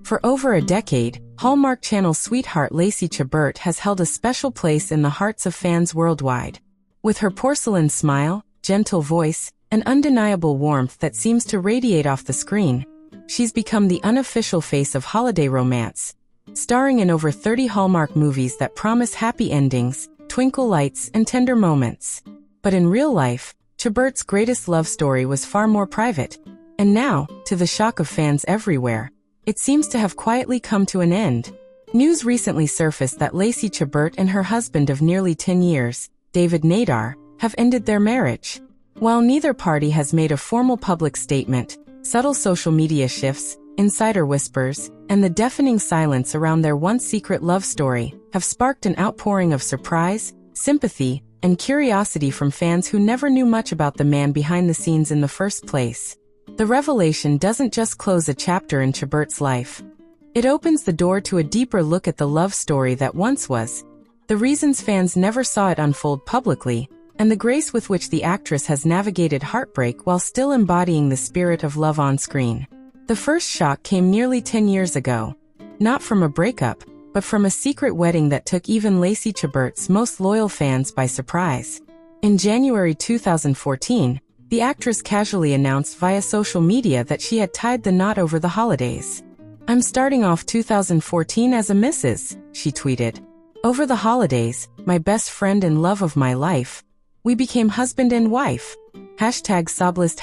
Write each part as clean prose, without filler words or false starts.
For over a decade, Hallmark Channel sweetheart Lacey Chebart has held a special place in the hearts of fans worldwide. With her porcelain smile, gentle voice, and undeniable warmth that seems to radiate off the screen, she's become the unofficial face of holiday romance, starring in over 30 Hallmark movies that promise happy endings, twinkle lights, and tender moments. But in real life, Chebart's greatest love story was far more private, and now, to the shock of fans everywhere, it seems to have quietly come to an end. News recently surfaced that Lacey Chebart and her husband of nearly 10 years, David Nehdar, have ended their marriage. While neither party has made a formal public statement, subtle social media shifts, insider whispers, and the deafening silence around their once-secret love story have sparked an outpouring of surprise, sympathy, and curiosity from fans who never knew much about the man behind the scenes in the first place. The revelation doesn't just close a chapter in Chebart's life. It opens the door to a deeper look at the love story that once was, the reasons fans never saw it unfold publicly, and the grace with which the actress has navigated heartbreak while still embodying the spirit of love on screen. The first shock came nearly 10 years ago, not from a breakup, but from a secret wedding that took even Lacey Chebart's most loyal fans by surprise. In January 2014, the actress casually announced via social media that she had tied the knot over the holidays. "I'm starting off 2014 as a Mrs.," she tweeted. "Over the holidays, my best friend and love of my life. We became husband and wife. #soblist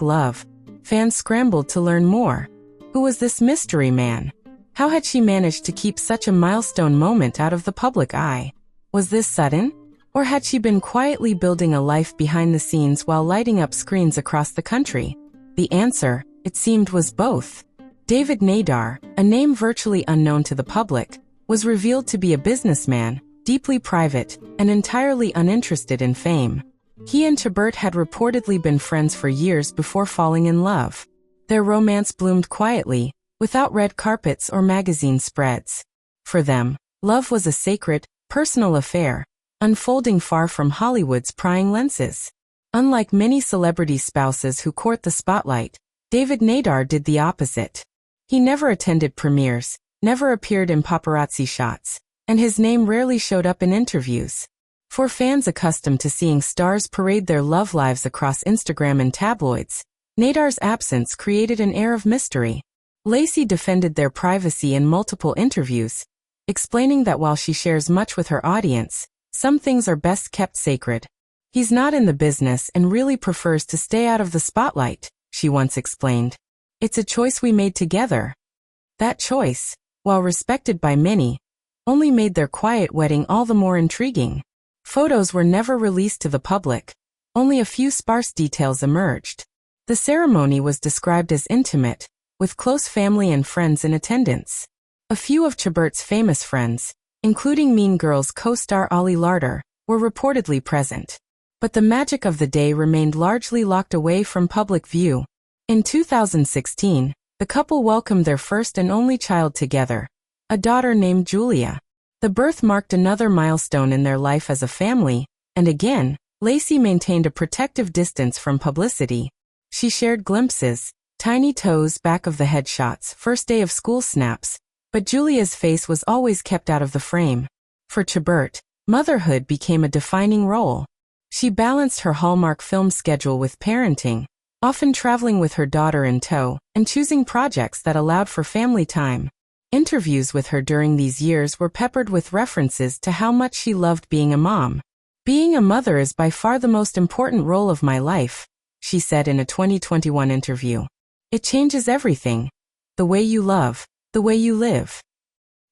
#love. Fans scrambled to learn more. Who was this mystery man? How had she managed to keep such a milestone moment out of the public eye? Was this sudden? Or had she been quietly building a life behind the scenes while lighting up screens across the country? The answer, it seemed, was both. David Nehdar, a name virtually unknown to the public, was revealed to be a businessman, deeply private, and entirely uninterested in fame. He and Chebart had reportedly been friends for years before falling in love. Their romance bloomed quietly, without red carpets or magazine spreads. For them, love was a sacred, personal affair, unfolding far from Hollywood's prying lenses. Unlike many celebrity spouses who court the spotlight, David Nehdar did the opposite. He never attended premieres, never appeared in paparazzi shots, and his name rarely showed up in interviews. For fans accustomed to seeing stars parade their love lives across Instagram and tabloids, Nehdar's absence created an air of mystery. Lacey defended their privacy in multiple interviews, explaining that while she shares much with her audience, some things are best kept sacred. "He's not in the business and really prefers to stay out of the spotlight," she once explained. "It's a choice we made together." That choice, while respected by many, only made their quiet wedding all the more intriguing. Photos were never released to the public. Only a few sparse details emerged. The ceremony was described as intimate, with close family and friends in attendance. A few of Chebart's famous friends, including Mean Girls co-star Ollie Larder, were reportedly present. But the magic of the day remained largely locked away from public view. In 2016, the couple welcomed their first and only child together, a daughter named Julia. The birth marked another milestone in their life as a family, and again, Lacey maintained a protective distance from publicity. She shared glimpses, tiny toes back of the headshots, first day of school snaps, but Julia's face was always kept out of the frame. For Chebart, motherhood became a defining role. She balanced her Hallmark film schedule with parenting, often traveling with her daughter in tow, and choosing projects that allowed for family time. Interviews with her during these years were peppered with references to how much she loved being a mom. "Being a mother is by far the most important role of my life," she said in a 2021 interview. "It changes everything. The way you love, the way you live."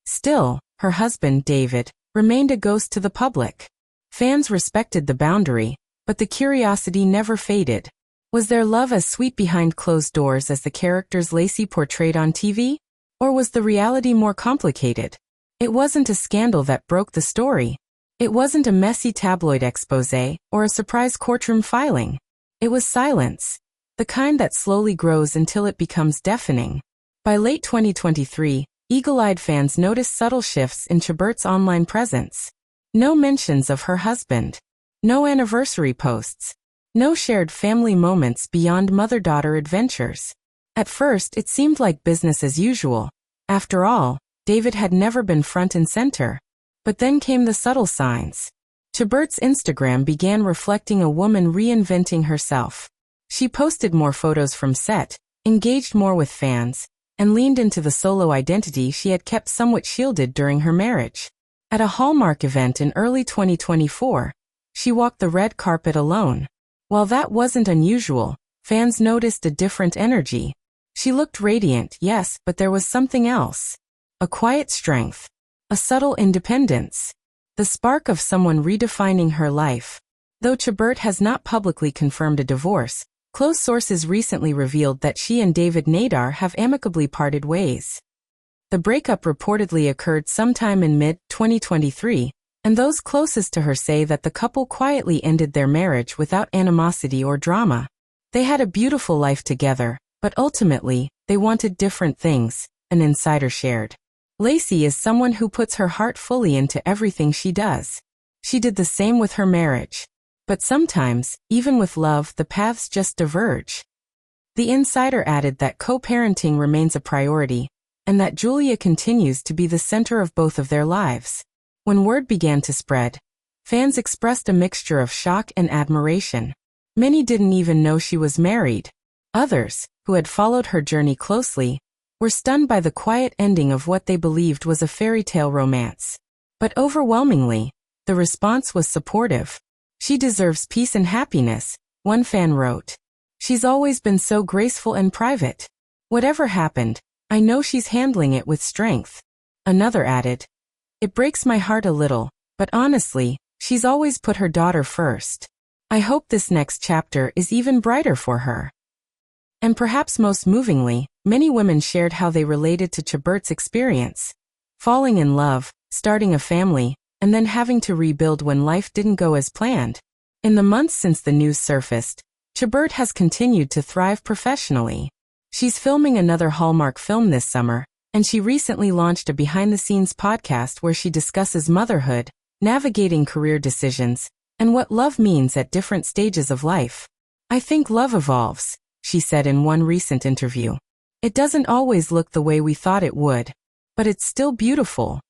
Still, her husband, David, remained a ghost to the public. Fans respected the boundary, but the curiosity never faded. Was their love as sweet behind closed doors as the characters Lacey portrayed on TV? Or was the reality more complicated? It wasn't a scandal that broke the story. It wasn't a messy tabloid expose or a surprise courtroom filing. It was silence, the kind that slowly grows until it becomes deafening. By late 2023, eagle-eyed fans noticed subtle shifts in Chebart's online presence. No mentions of her husband. No anniversary posts. No shared family moments beyond mother-daughter adventures. At first, it seemed like business as usual, After all, David had never been front and center. But then came the subtle signs. Chebart's Instagram began reflecting a woman reinventing herself. She posted more photos from set, engaged more with fans, and leaned into the solo identity she had kept somewhat shielded during her marriage. At a Hallmark event in early 2024, she walked the red carpet alone. While that wasn't unusual, fans noticed a different energy. She looked radiant, yes, but there was something else. A quiet strength. A subtle independence. The spark of someone redefining her life. Though Chebart has not publicly confirmed a divorce, close sources recently revealed that she and David Nehdar have amicably parted ways. The breakup reportedly occurred sometime in mid-2023, and those closest to her say that the couple quietly ended their marriage without animosity or drama. They had a beautiful life together, but ultimately, they wanted different things, an insider shared. Lacey is someone who puts her heart fully into everything she does. She did the same with her marriage. But sometimes, even with love, the paths just diverge. The insider added that co-parenting remains a priority, and that Julia continues to be the center of both of their lives. When word began to spread, fans expressed a mixture of shock and admiration. Many didn't even know she was married. Others, who had followed her journey closely, were stunned by the quiet ending of what they believed was a fairy tale romance. But overwhelmingly, the response was supportive. She deserves peace and happiness, one fan wrote. She's always been so graceful and private. Whatever happened, I know she's handling it with strength. Another added, it breaks my heart a little, but honestly, she's always put her daughter first. I hope this next chapter is even brighter for her. And perhaps most movingly, many women shared how they related to Chebart's experience. Falling in love, starting a family, and then having to rebuild when life didn't go as planned. In the months since the news surfaced, Chebart has continued to thrive professionally. She's filming another Hallmark film this summer, and she recently launched a behind-the-scenes podcast where she discusses motherhood, navigating career decisions, and what love means at different stages of life. I think love evolves, she said in one recent interview. It doesn't always look the way we thought it would, but it's still beautiful.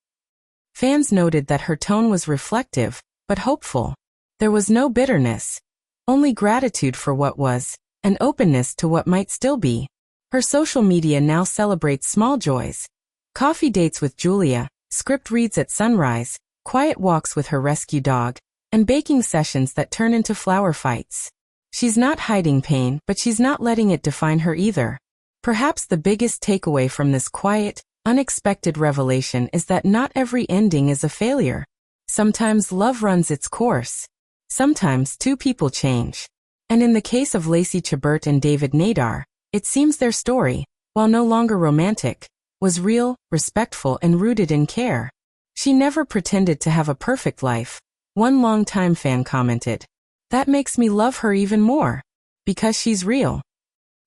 Fans noted that her tone was reflective, but hopeful. There was no bitterness, only gratitude for what was, and openness to what might still be. Her social media now celebrates small joys. Coffee dates with Julia, script reads at sunrise, quiet walks with her rescue dog, and baking sessions that turn into flower fights. She's not hiding pain, but she's not letting it define her either. Perhaps the biggest takeaway from this quiet, unexpected revelation is that not every ending is a failure. Sometimes love runs its course. Sometimes two people change. And in the case of Lacey Chebart and David Nehdar, it seems their story, while no longer romantic, was real, respectful, and rooted in care. She never pretended to have a perfect life, one longtime fan commented. That makes me love her even more. Because she's real.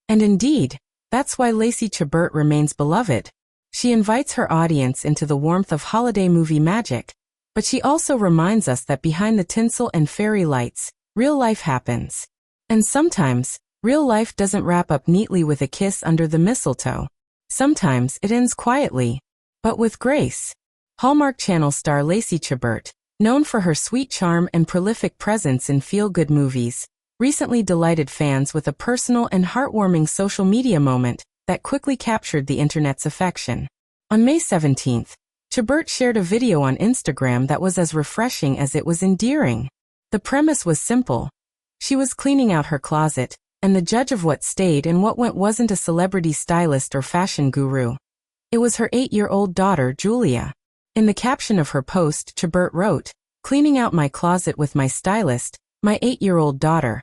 And indeed, that's why Lacey Chebart remains beloved. She invites her audience into the warmth of holiday movie magic, but she also reminds us that behind the tinsel and fairy lights, real life happens. And sometimes, real life doesn't wrap up neatly with a kiss under the mistletoe. Sometimes it ends quietly, but with grace. Hallmark Channel star Lacey Chebart, known for her sweet charm and prolific presence in feel-good movies, recently delighted fans with a personal and heartwarming social media moment that quickly captured the internet's affection. On May 17th, Chebart shared a video on Instagram that was as refreshing as it was endearing. The premise was simple. She was cleaning out her closet, and the judge of what stayed and what went wasn't a celebrity stylist or fashion guru. It was her 8-year-old daughter, Julia. In the caption of her post, Chebart wrote, "Cleaning out my closet with my stylist, my 8-year-old daughter,"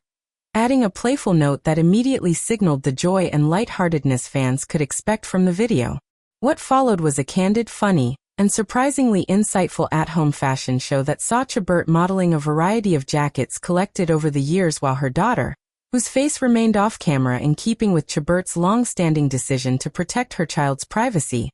adding a playful note that immediately signaled the joy and lightheartedness fans could expect from the video. What followed was a candid, funny, and surprisingly insightful at-home fashion show that saw Chebart modeling a variety of jackets collected over the years while her daughter, whose face remained off-camera in keeping with Chebart's long-standing decision to protect her child's privacy,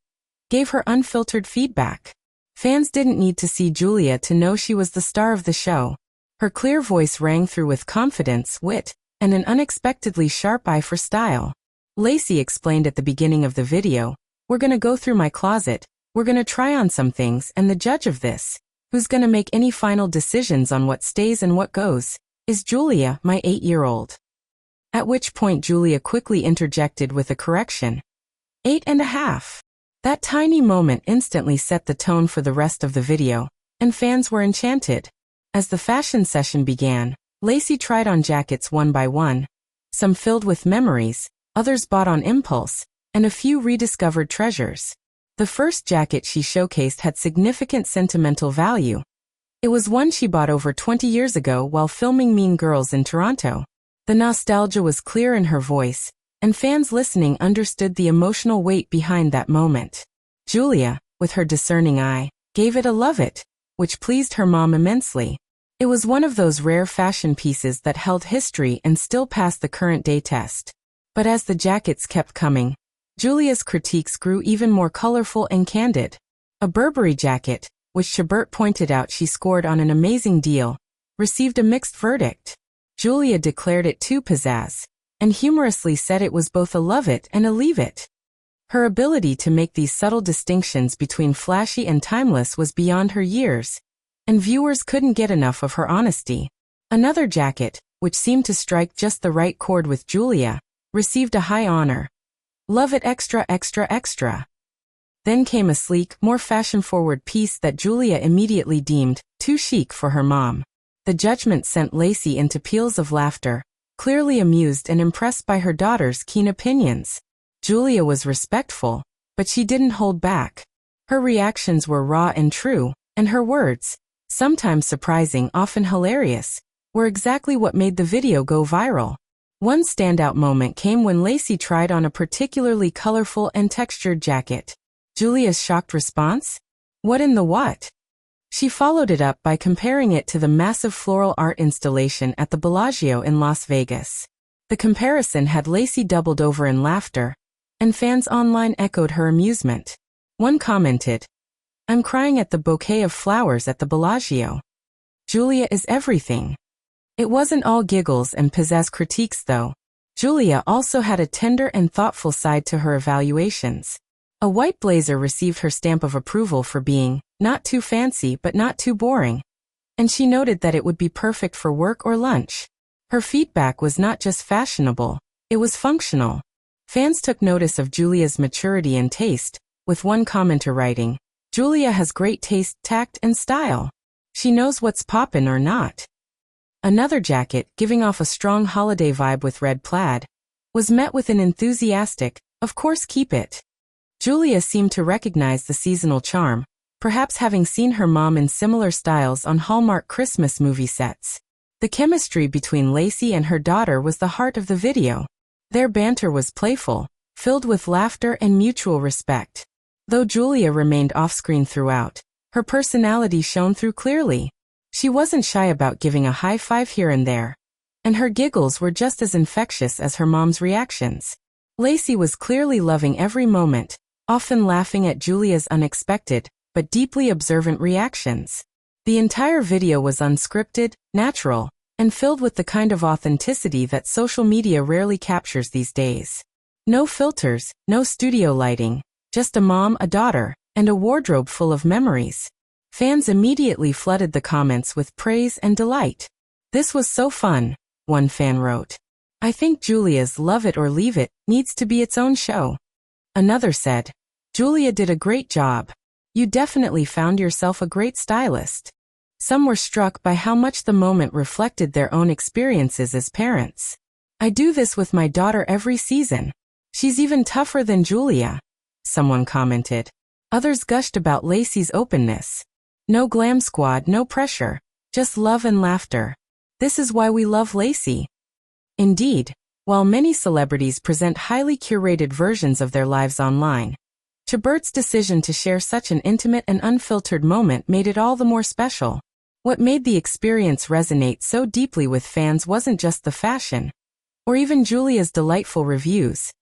gave her unfiltered feedback. Fans didn't need to see Julia to know she was the star of the show. Her clear voice rang through with confidence, wit, and an unexpectedly sharp eye for style. Lacey explained at the beginning of the video, We're gonna go through my closet, we're gonna try on some things, and the judge of this, who's gonna make any final decisions on what stays and what goes, is Julia, my 8-year-old. At which point Julia quickly interjected with a correction. 8.5. That tiny moment instantly set the tone for the rest of the video, and fans were enchanted. As the fashion session began, Lacey tried on jackets one by one, some filled with memories, others bought on impulse, and a few rediscovered treasures. The first jacket she showcased had significant sentimental value. It was one she bought over 20 years ago while filming Mean Girls in Toronto. The nostalgia was clear in her voice, and fans listening understood the emotional weight behind that moment. Julia, with her discerning eye, gave it a love it, which pleased her mom immensely. It was one of those rare fashion pieces that held history and still passed the current day test. But as the jackets kept coming, Julia's critiques grew even more colorful and candid. A Burberry jacket, which Chebart pointed out she scored on an amazing deal, received a mixed verdict. Julia declared it too pizzazz, and humorously said it was both a love it and a leave it. Her ability to make these subtle distinctions between flashy and timeless was beyond her years, and viewers couldn't get enough of her honesty. Another jacket, which seemed to strike just the right chord with Julia, received a high honor. Love it extra extra extra. Then came a sleek, more fashion-forward piece that Julia immediately deemed too chic for her mom. The judgment sent Lacey into peals of laughter, clearly amused and impressed by her daughter's keen opinions. Julia was respectful, but she didn't hold back. Her reactions were raw and true, and her words, sometimes surprising, often hilarious, were exactly what made the video go viral. One standout moment came when Lacey tried on a particularly colorful and textured jacket. Julia's shocked response? What in the what? She followed it up by comparing it to the massive floral art installation at the Bellagio in Las Vegas. The comparison had Lacey doubled over in laughter, and fans online echoed her amusement. One commented, "I'm crying at the bouquet of flowers at the Bellagio. Julia is everything." It wasn't all giggles and pizzazz critiques though. Julia also had a tender and thoughtful side to her evaluations. A white blazer received her stamp of approval for being not too fancy but not too boring, and she noted that it would be perfect for work or lunch. Her feedback was not just fashionable, it was functional. Fans took notice of Julia's maturity and taste, with one commenter writing, "Julia has great taste, tact, and style. She knows what's poppin' or not." Another jacket, giving off a strong holiday vibe with red plaid, was met with an enthusiastic, "Of course keep it." Julia seemed to recognize the seasonal charm, perhaps having seen her mom in similar styles on Hallmark Christmas movie sets. The chemistry between Lacey and her daughter was the heart of the video. Their banter was playful, filled with laughter and mutual respect. Though Julia remained off-screen throughout, her personality shone through clearly. She wasn't shy about giving a high five here and there, and her giggles were just as infectious as her mom's reactions. Lacey was clearly loving every moment, often laughing at Julia's unexpected, but deeply observant reactions. The entire video was unscripted, natural, and filled with the kind of authenticity that social media rarely captures these days. No filters, no studio lighting, just a mom, a daughter, and a wardrobe full of memories. Fans immediately flooded the comments with praise and delight. "This was so fun," one fan wrote. "I think Julia's Love It or Leave It needs to be its own show." Another said, "Julia did a great job. You definitely found yourself a great stylist." Some were struck by how much the moment reflected their own experiences as parents. "I do this with my daughter every season. She's even tougher than Julia," someone commented. Others gushed about Lacey's openness. "No glam squad, no pressure, just love and laughter. This is why we love Lacey." Indeed, while many celebrities present highly curated versions of their lives online, Chebart's decision to share such an intimate and unfiltered moment made it all the more special. What made the experience resonate so deeply with fans wasn't just the fashion, or even Julia's delightful reviews.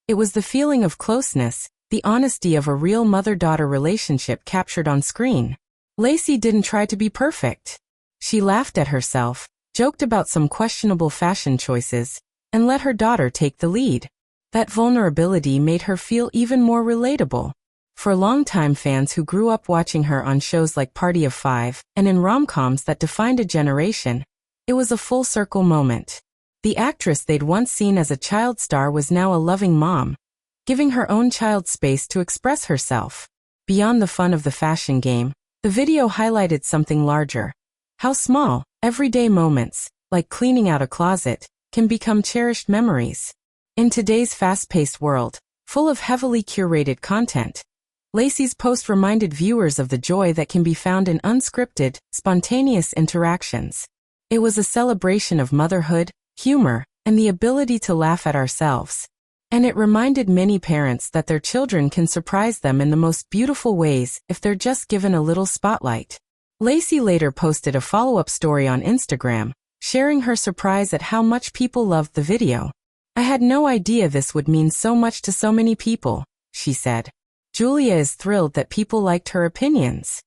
It was the feeling of closeness, the honesty of a real mother-daughter relationship captured on screen. Lacey didn't try to be perfect. She laughed at herself, joked about some questionable fashion choices, and let her daughter take the lead. That vulnerability made her feel even more relatable. For longtime fans who grew up watching her on shows like Party of Five and in rom-coms that defined a generation, it was a full-circle moment. The actress they'd once seen as a child star was now a loving mom, giving her own child space to express herself. Beyond the fun of the fashion game, the video highlighted something larger. How small, everyday moments, like cleaning out a closet, can become cherished memories. In today's fast-paced world, full of heavily curated content, Lacey's post reminded viewers of the joy that can be found in unscripted, spontaneous interactions. It was a celebration of motherhood, humor, and the ability to laugh at ourselves. And it reminded many parents that their children can surprise them in the most beautiful ways if they're just given a little spotlight. Lacey later posted a follow-up story on Instagram, sharing her surprise at how much people loved the video. "I had no idea this would mean so much to so many people," she said. Julia is thrilled that people liked her opinions.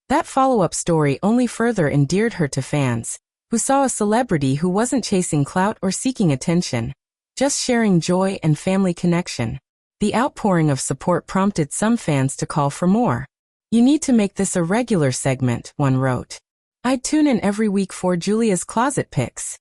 That follow-up story only further endeared her to fans, who saw a celebrity who wasn't chasing clout or seeking attention, just sharing joy and family connection. The outpouring of support prompted some fans to call for more. "You need to make this a regular segment," one wrote. "I'd tune in every week for Julia's closet pics."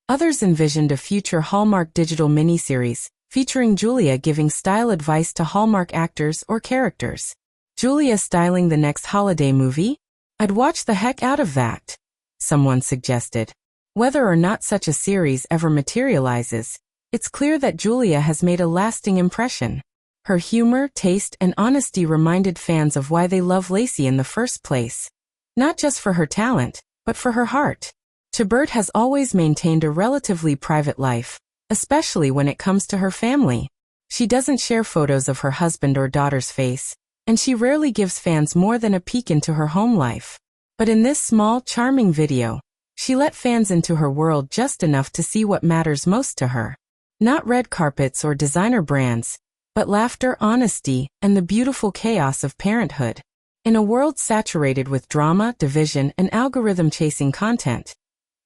Others envisioned a future Hallmark digital miniseries, featuring Julia giving style advice to Hallmark actors or characters. "Julia styling the next holiday movie? I'd watch the heck out of that," someone suggested. Whether or not such a series ever materializes, it's clear that Julia has made a lasting impression. Her humor, taste, and honesty reminded fans of why they love Lacey in the first place. Not just for her talent, but for her heart. Chebart has always maintained a relatively private life, especially when it comes to her family. She doesn't share photos of her husband or daughter's face, and she rarely gives fans more than a peek into her home life. But in this small, charming video, she let fans into her world just enough to see what matters most to her. Not red carpets or designer brands, but laughter, honesty, and the beautiful chaos of parenthood. In a world saturated with drama, division, and algorithm-chasing content,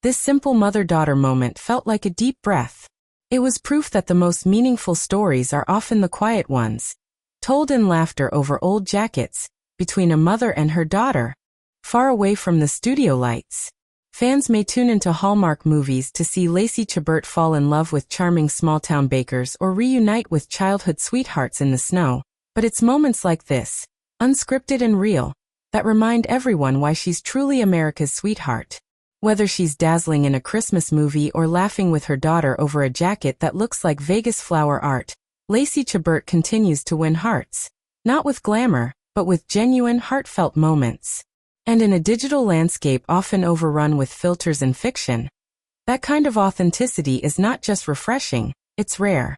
this simple mother-daughter moment felt like a deep breath. It was proof that the most meaningful stories are often the quiet ones, told in laughter over old jackets, between a mother and her daughter, far away from the studio lights. Fans may tune into Hallmark movies to see Lacey Chebart fall in love with charming small-town bakers or reunite with childhood sweethearts in the snow, but it's moments like this, unscripted and real, that remind everyone why she's truly America's sweetheart. Whether she's dazzling in a Christmas movie or laughing with her daughter over a jacket that looks like Vegas flower art, Lacey Chebart continues to win hearts. Not with glamour, but with genuine, heartfelt moments. And in a digital landscape often overrun with filters and fiction, that kind of authenticity is not just refreshing, it's rare.